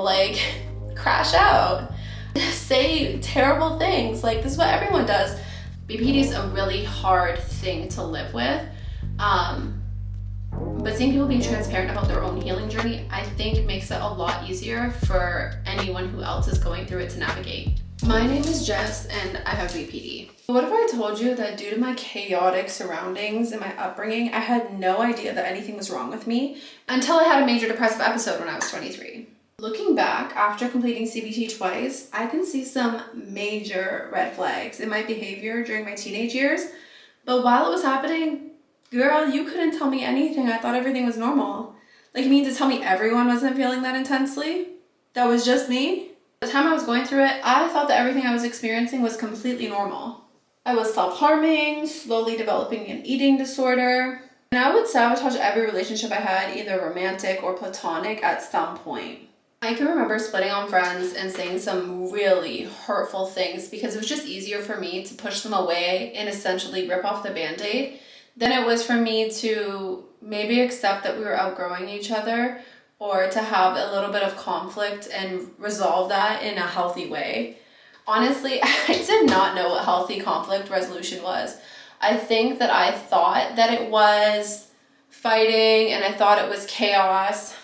like crash out, say terrible things. Like, this is what everyone does. BPD is a really hard thing to live with. But seeing people be transparent about their own healing journey, I think makes it a lot easier for anyone who else is going through it to navigate. My name is Jess and I have BPD. What if I told you that due to my chaotic surroundings and my upbringing, I had no idea that anything was wrong with me until I had a major depressive episode when I was 23. Looking back, after completing CBT twice, I can see some major red flags in my behavior during my teenage years. But while it was happening, girl, you couldn't tell me anything. I thought everything was normal. Like, you mean to tell me everyone wasn't feeling that intensely? That was just me? The time I was going through it, I thought that everything I was experiencing was completely normal. I was self-harming, slowly developing an eating disorder, and I would sabotage every relationship I had, either romantic or platonic, at some point. I can remember splitting on friends and saying some really hurtful things because it was just easier for me to push them away and essentially rip off the band-aid than it was for me to maybe accept that we were outgrowing each other, or to have a little bit of conflict and resolve that in a healthy way. Honestly, I did not know what healthy conflict resolution was. I think that I thought that it was fighting and I thought it was chaos.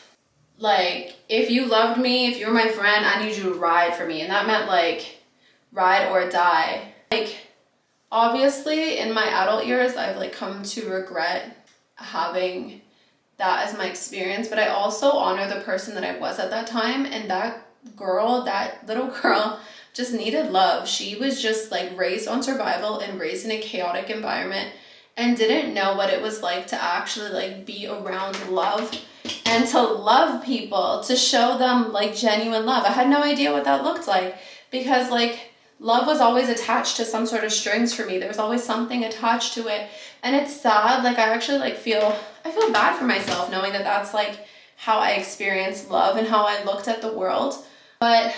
Like, if you loved me, if you were my friend, I need you to ride for me. And that meant like ride or die. Like, obviously in my adult years, I've like come to regret having that as my experience, but I also honor the person that I was at that time. And that little girl just needed love. She was just like raised on survival and raised in a chaotic environment and didn't know what it was like to actually like be around love and to love people, to show them like genuine love. I had no idea what that looked like because like love was always attached to some sort of strings for me. There was always something attached to it. And it's sad. Like, I actually like I feel bad for myself knowing that that's like how I experienced love and how I looked at the world. But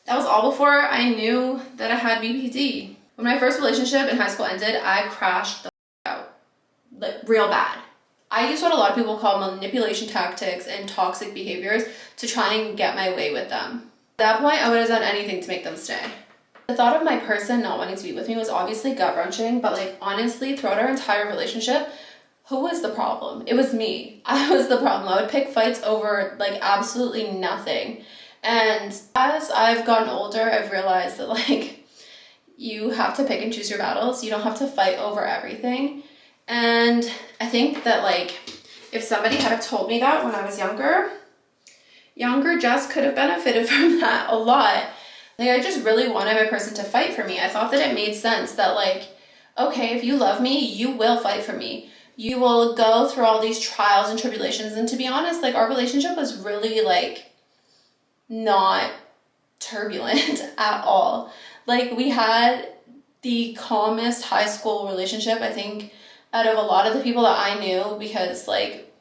that was all before I knew that I had BPD. When my first relationship in high school ended, I crashed the out, like real bad. I used what a lot of people call manipulation tactics and toxic behaviors to try and get my way with them. At that point, I would have done anything to make them stay. The thought of my person not wanting to be with me was obviously gut-wrenching, but like honestly, throughout our entire relationship, who was the problem? It was me. I was the problem. I would pick fights over like absolutely nothing. And as I've gotten older, I've realized that like you have to pick and choose your battles. You don't have to fight over everything. And I think that like if somebody had told me that when I was younger Jess could have benefited from that a lot. Like, I just really wanted my person to fight for me. I thought that it made sense that like, okay, if you love me, you will fight for me. You will go through all these trials and tribulations. And to be honest, like our relationship was really like not turbulent at all. Like, we had the calmest high school relationship, I think, out of a lot of the people that I knew, because like,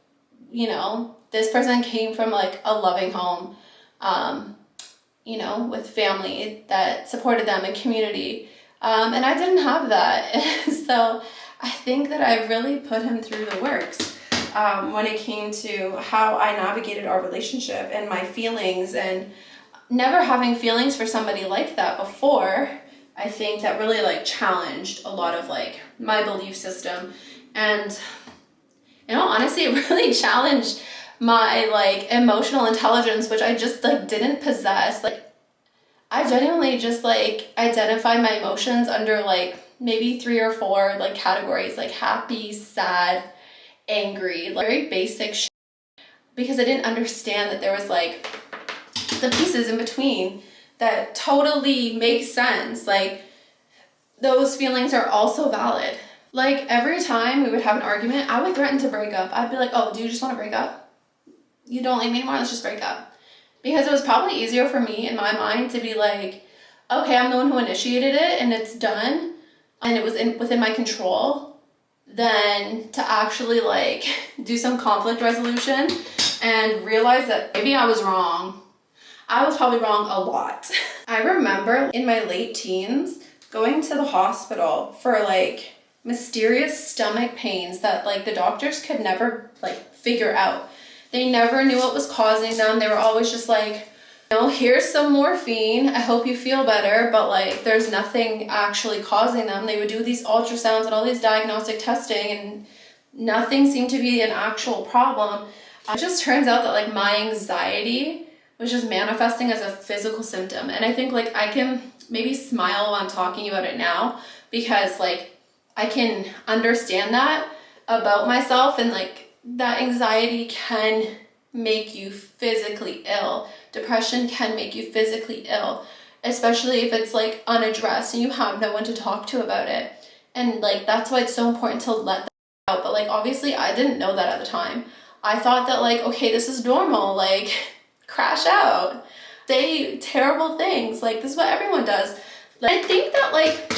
you know, this person came from like a loving home, you know, with family that supported them and community. And I didn't have that. So I think that I really put him through the works when it came to how I navigated our relationship and my feelings, and never having feelings for somebody like that before. I think that really like challenged a lot of like my belief system, and in all honesty, it really challenged my like emotional intelligence, which I just like didn't possess. Like, I genuinely just like identify my emotions under like maybe 3 or 4 like categories, like happy, sad, angry, like very basic shit, because I didn't understand that there was like the pieces in between that totally make sense. Like, those feelings are also valid. Like, every time we would have an argument, I would threaten to break up. I'd be like, oh, do you just want to break up? You don't like me anymore? Let's just break up. Because it was probably easier for me in my mind to be like, okay, I'm the one who initiated it and it's done and it was within my control, than to actually like do some conflict resolution and realize that maybe I was wrong. I was probably wrong a lot. I remember in my late teens going to the hospital for like mysterious stomach pains that like the doctors could never like figure out. They never knew what was causing them. They were always just like, Here's some morphine, I hope you feel better, but like there's nothing actually causing them. They would do these ultrasounds and all these diagnostic testing and nothing seemed to be an actual problem. It just turns out that like my anxiety was just manifesting as a physical symptom. And I think like I can maybe smile while I'm talking about it now because like I can understand that about myself, and like that anxiety can make you physically ill. Depression can make you physically ill, especially if it's like unaddressed and you have no one to talk to about it. And like that's why it's so important to let that out. But like obviously I didn't know that at the time. I thought that like, okay, this is normal, like crash out, say terrible things, like this is what everyone does. Like, I think that like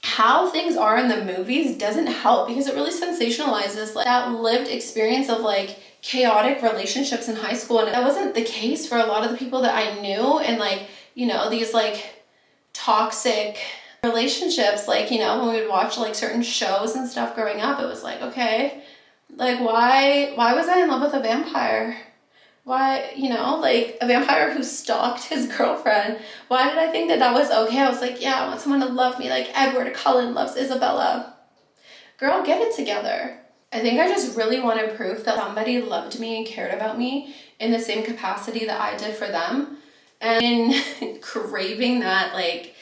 how things are in the movies doesn't help because it really sensationalizes like that lived experience of like chaotic relationships in high school, and that wasn't the case for a lot of the people that I knew. And like, these like toxic relationships, like, when we would watch like certain shows and stuff growing up, it was like, okay, like why was I in love with a vampire? Why, like a vampire who stalked his girlfriend? Why did I think that that was okay? I was like, yeah, I want someone to love me like Edward Cullen loves Isabella. Girl, get it together. I think I just really wanted proof that somebody loved me and cared about me in the same capacity that I did for them. And craving that like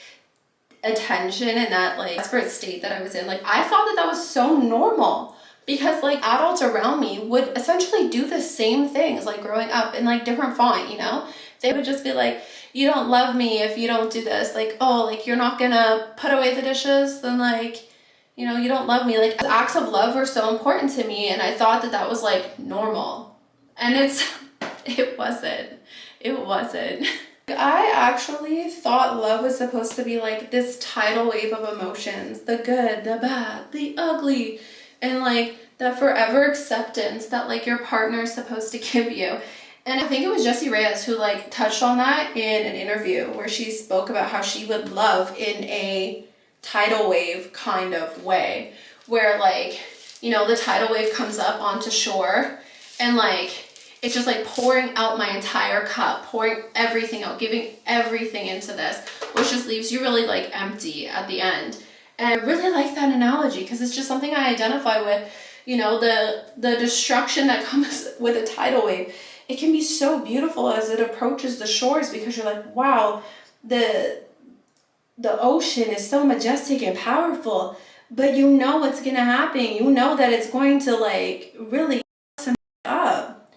attention and that like desperate state that I was in, like I thought that that was so normal because like adults around me would essentially do the same things like growing up in like different font, They would just be like, you don't love me if you don't do this. Like, oh, like you're not gonna put away the dishes, then like, you don't love me. Like acts of love were so important to me, and I thought that that was like normal. And it wasn't. It wasn't. I actually thought love was supposed to be like this tidal wave of emotions, the good, the bad, the ugly, and like that forever acceptance that like your partner is supposed to give you. And I think it was Jessie Reyes who like touched on that in an interview where she spoke about how she would love in a tidal wave kind of way, where like, the tidal wave comes up onto shore and like it's just like pouring out my entire cup, pouring everything out, giving everything into this, which just leaves you really like empty at the end. And I really like that analogy because it's just something I identify with, the destruction that comes with a tidal wave. It can be so beautiful as it approaches the shores because you're like, wow, the ocean is so majestic and powerful, but what's gonna happen. That it's going to like really up.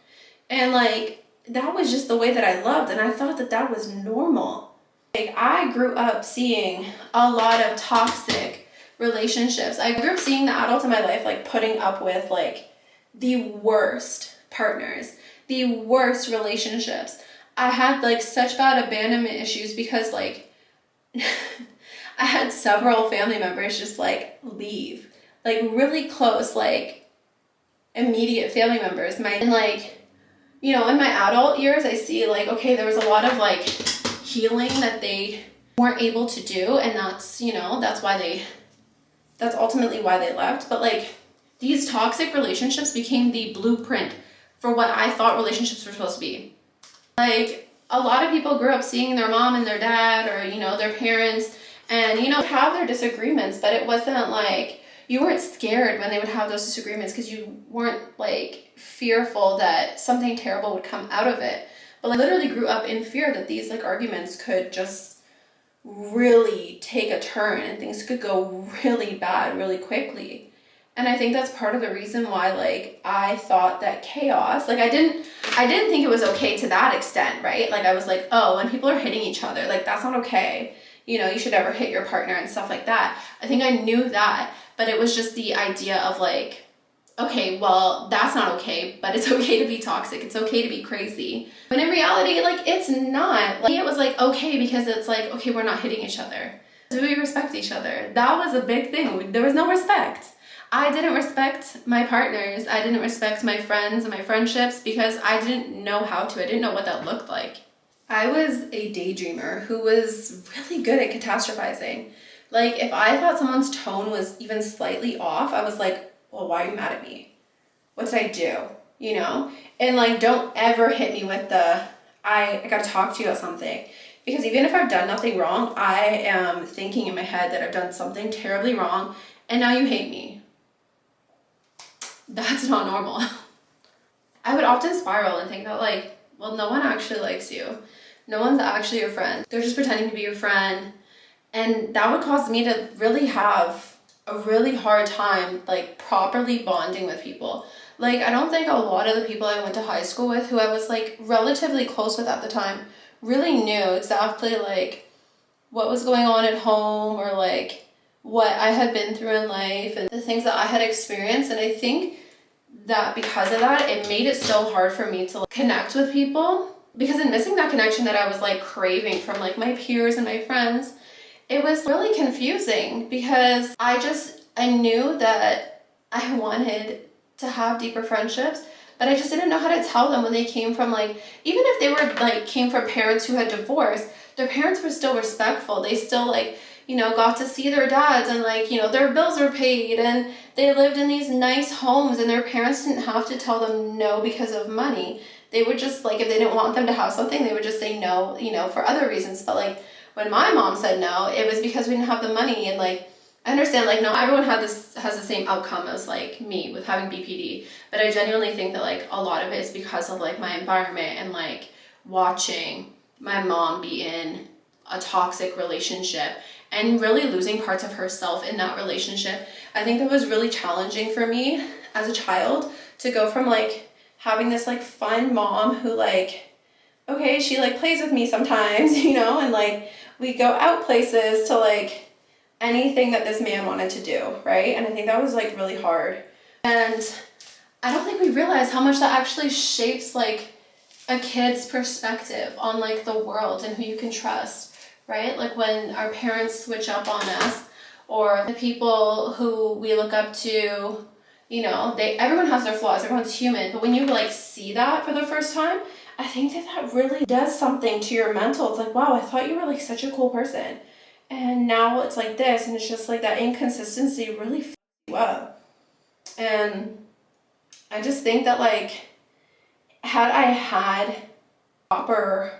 And like, that was just the way that I loved. And I thought that that was normal. Like I grew up seeing a lot of toxic relationships. I grew up seeing the adults in my life like putting up with like the worst partners, the worst relationships. I had like such bad abandonment issues because like I had several family members just like leave, like really close, like immediate family members. And like, in my adult years, I see like, okay, there was a lot of like healing that they weren't able to do. And that's, that's ultimately why they left. But like these toxic relationships became the blueprint for what I thought relationships were supposed to be. Like a lot of people grew up seeing their mom and their dad or, their parents and, have their disagreements, but it wasn't like, you weren't scared when they would have those disagreements because you weren't like fearful that something terrible would come out of it. But I literally grew up in fear that these like arguments could just really take a turn and things could go really bad really quickly. And I think that's part of the reason why like I thought that chaos, like I didn't think it was okay to that extent, right? Like I was like, oh, when people are hitting each other, like that's not okay. You should never hit your partner and stuff like that. I think I knew that. But it was just the idea of like, okay, well, that's not okay, but it's okay to be toxic. It's okay to be crazy. But in reality, like, it's not. Like, it was like, okay, because it's like, okay, we're not hitting each other. Do we respect each other? That was a big thing. There was no respect. I didn't respect my partners. I didn't respect my friends and my friendships because I didn't know how to. I didn't know what that looked like. I was a daydreamer who was really good at catastrophizing. Like, if I thought someone's tone was even slightly off, I was like, well, why are you mad at me? What did I do? And like, don't ever hit me with the, I gotta talk to you about something. Because even if I've done nothing wrong, I am thinking in my head that I've done something terribly wrong and now you hate me. That's not normal. I would often spiral and think that like, well, no one actually likes you. No one's actually your friend. They're just pretending to be your friend. And that would cause me to really have a really hard time like properly bonding with people. Like, I don't think a lot of the people I went to high school with, who I was like relatively close with at the time, really knew exactly like what was going on at home or like what I had been through in life and the things that I had experienced. And I think that because of that, it made it so hard for me to like, connect with people, because in missing that connection that I was like craving from like my peers and my friends, it was really confusing because I knew that I wanted to have deeper friendships, but I just didn't know how to tell them when they came from like, even if they were like came from parents who had divorced, their parents were still respectful. They still like, you know, got to see their dads and like, you know, their bills were paid and they lived in these nice homes and their parents didn't have to tell them no because of money. They would just like, if they didn't want them to have something, they would just say no, you know, for other reasons. But like when my mom said no, it was because we didn't have the money. And like, I understand like not everyone has the same outcome as like me with having BPD, but I genuinely think that like a lot of it is because of like my environment and like watching my mom be in a toxic relationship and really losing parts of herself in that relationship. I think that was really challenging for me as a child to go from like having this like fun mom who like, okay, she like plays with me sometimes, you know, and like we go out places to like anything that this man wanted to do, right? And I think that was like really hard. And I don't think we realize how much that actually shapes like a kid's perspective on like the world and who you can trust, right? Like when our parents switch up on us, or the people who we look up to, you know, everyone has their flaws, everyone's human, but when you like see that for the first time, I think that really does something to your mental. It's like, wow, I thought you were like such a cool person, and now it's like this, and it's just like that inconsistency really f***s you up. And I just think that like, had I had proper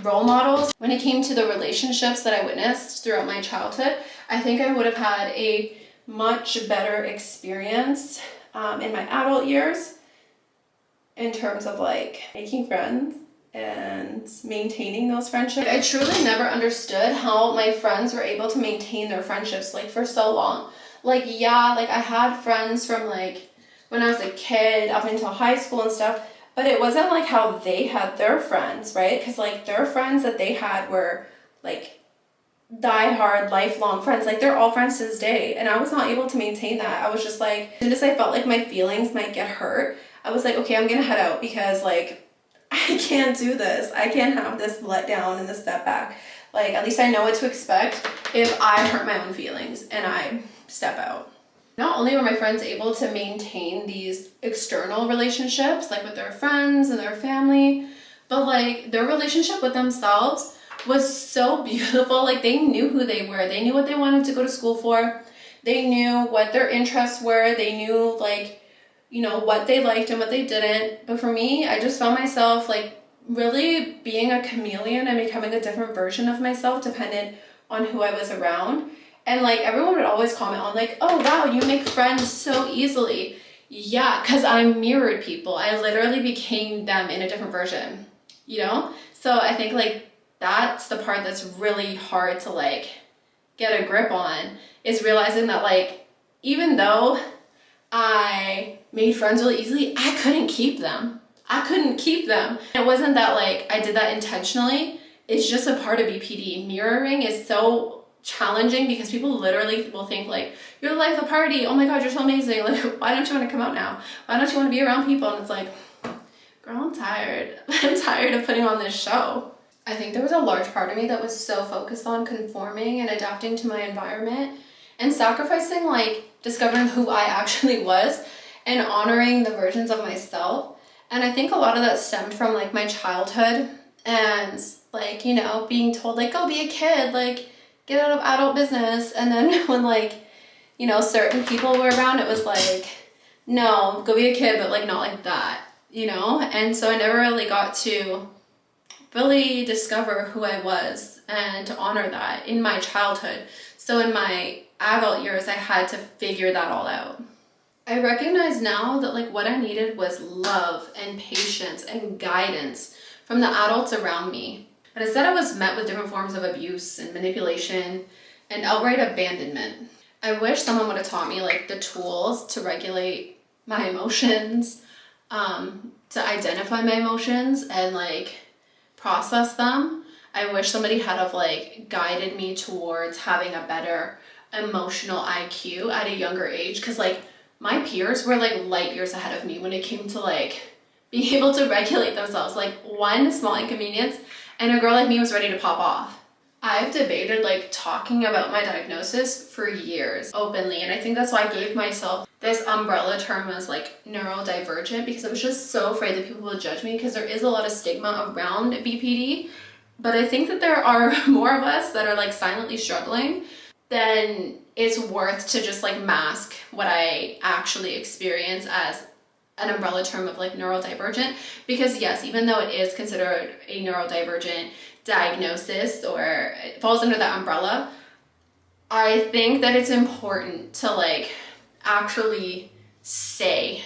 role models when it came to the relationships that I witnessed throughout my childhood, I think I would have had a much better experience in my adult years in terms of like making friends and maintaining those friendships. I truly never understood how my friends were able to maintain their friendships like for so long. Like, yeah, like I had friends from like when I was a kid up until high school and stuff, but it wasn't like how they had their friends, right? Because like their friends that they had were like die-hard lifelong friends. Like they're all friends to this day, and I was not able to maintain that. I was just like, as soon as I felt like my feelings might get hurt, I was like, okay, I'm gonna head out because like I can't do this. I can't have this letdown and this step back. Like at least I know what to expect if I hurt my own feelings and I step out. Not only were my friends able to maintain these external relationships, like with their friends and their family, but like their relationship with themselves was so beautiful. Like they knew who they were. They knew what they wanted to go to school for. They knew what their interests were. They knew like, you know, what they liked and what they didn't. But for me, I just found myself like really being a chameleon and becoming a different version of myself dependent on who I was around. And like everyone would always comment on like, oh wow, you make friends so easily. Yeah, because I mirrored people. I literally became them in a different version, you know? So I think like that's the part that's really hard to like get a grip on, is realizing that like even though I made friends really easily, I couldn't keep them. It wasn't that like I did that intentionally. It's just a part of BPD. Mirroring is so challenging because people literally will think like, you're the life of the party, oh my god, you're so amazing, like why don't you want to come out now, why don't you want to be around people? And it's like, girl, I'm tired. I'm tired of putting on this show. I think there was a large part of me that was so focused on conforming and adapting to my environment and sacrificing like discovering who I actually was and honoring the versions of myself. And I think a lot of that stemmed from like my childhood and like, you know, being told like, go be a kid, like get out of adult business. And then when like, you know, certain people were around, it was like, no, go be a kid, but like not like that, you know? And so I never really got to really discover who I was and to honor that in my childhood. So in my adult years, I had to figure that all out. I recognize now that like what I needed was love and patience and guidance from the adults around me. But instead I was met with different forms of abuse and manipulation and outright abandonment. I wish someone would have taught me like the tools to regulate my emotions, to identify my emotions and like process them. I wish somebody had have like guided me towards having a better emotional IQ at a younger age, because like my peers were like light years ahead of me when it came to like being able to regulate themselves. Like one small inconvenience and a girl like me was ready to pop off. I've debated like talking about my diagnosis for years openly, and I think that's why I gave myself this umbrella term as like neurodivergent, because I was just so afraid that people would judge me, because there is a lot of stigma around BPD. But I think that there are more of us that are like silently struggling than it's worth to just like mask what I actually experience as an umbrella term of like neurodivergent. Because yes, even though it is considered a neurodivergent diagnosis or it falls under that umbrella, I think that it's important to like actually say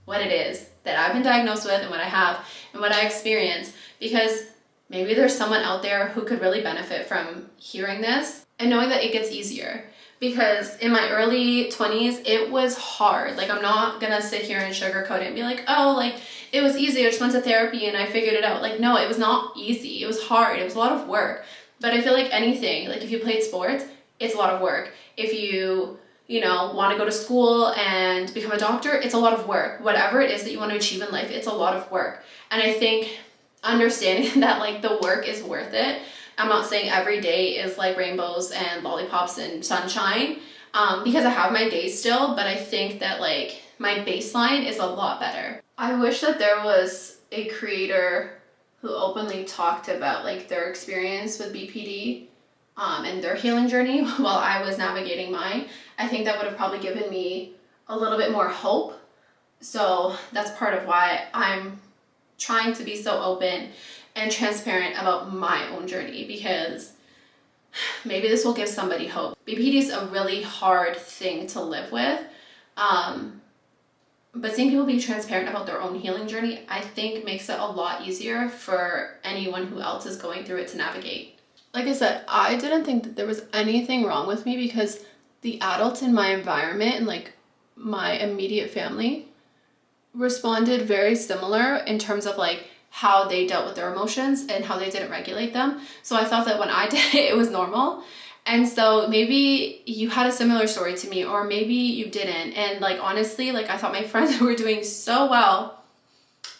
what it is that I've been diagnosed with and what I have and what I experience, because maybe there's someone out there who could really benefit from hearing this and knowing that it gets easier. Because in my early 20s, it was hard. Like, I'm not gonna sit here and sugarcoat it and be like, oh, like, it was easy. I just went to therapy and I figured it out. Like, no, it was not easy. It was hard. It was a lot of work. But I feel like anything, like if you played sports, it's a lot of work. If you want to go to school and become a doctor, it's a lot of work. Whatever it is that you want to achieve in life, it's a lot of work. And I think understanding that like the work is worth it. I'm not saying every day is like rainbows and lollipops and sunshine, because I have my days still, but I think that like my baseline is a lot better. I wish that there was a creator who openly talked about like their experience with BPD and their healing journey while I was navigating mine. I think that would have probably given me a little bit more hope. So that's part of why I'm trying to be so open and transparent about my own journey, because maybe this will give somebody hope. BPD is a really hard thing to live with, but seeing people be transparent about their own healing journey, I think makes it a lot easier for anyone who else is going through it to navigate. Like I said, I didn't think that there was anything wrong with me, because the adults in my environment and like my immediate family responded very similar in terms of like how they dealt with their emotions and how they didn't regulate them. So I thought that when I did it, it was normal. And so maybe you had a similar story to me, or maybe you didn't. And like, honestly, like I thought my friends were doing so well,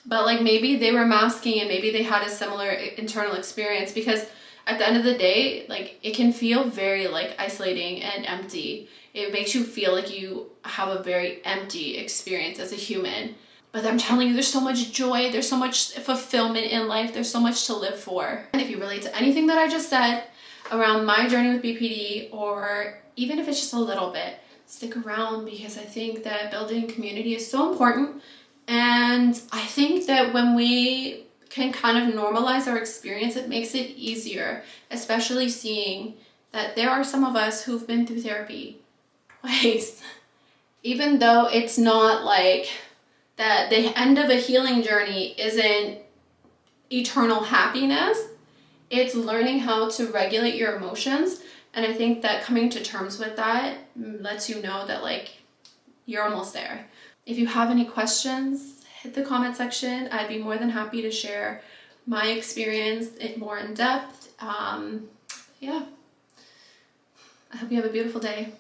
but like maybe they were masking and maybe they had a similar internal experience, because at the end of the day, like it can feel very like isolating and empty. It makes you feel like you have a very empty experience as a human. But I'm telling you, there's so much joy, there's so much fulfillment in life, there's so much to live for. And if you relate to anything that I just said around my journey with BPD, or even if it's just a little bit, stick around, because I think that building community is so important. And I think that when we can kind of normalize our experience, it makes it easier, especially seeing that there are some of us who've been through therapy twice. Even though it's not like that the end of a healing journey isn't eternal happiness, it's learning how to regulate your emotions. And I think that coming to terms with that lets you know that like you're almost there. If you have any questions, hit the comment section. I'd be more than happy to share my experience more in depth. Yeah. I hope you have a beautiful day.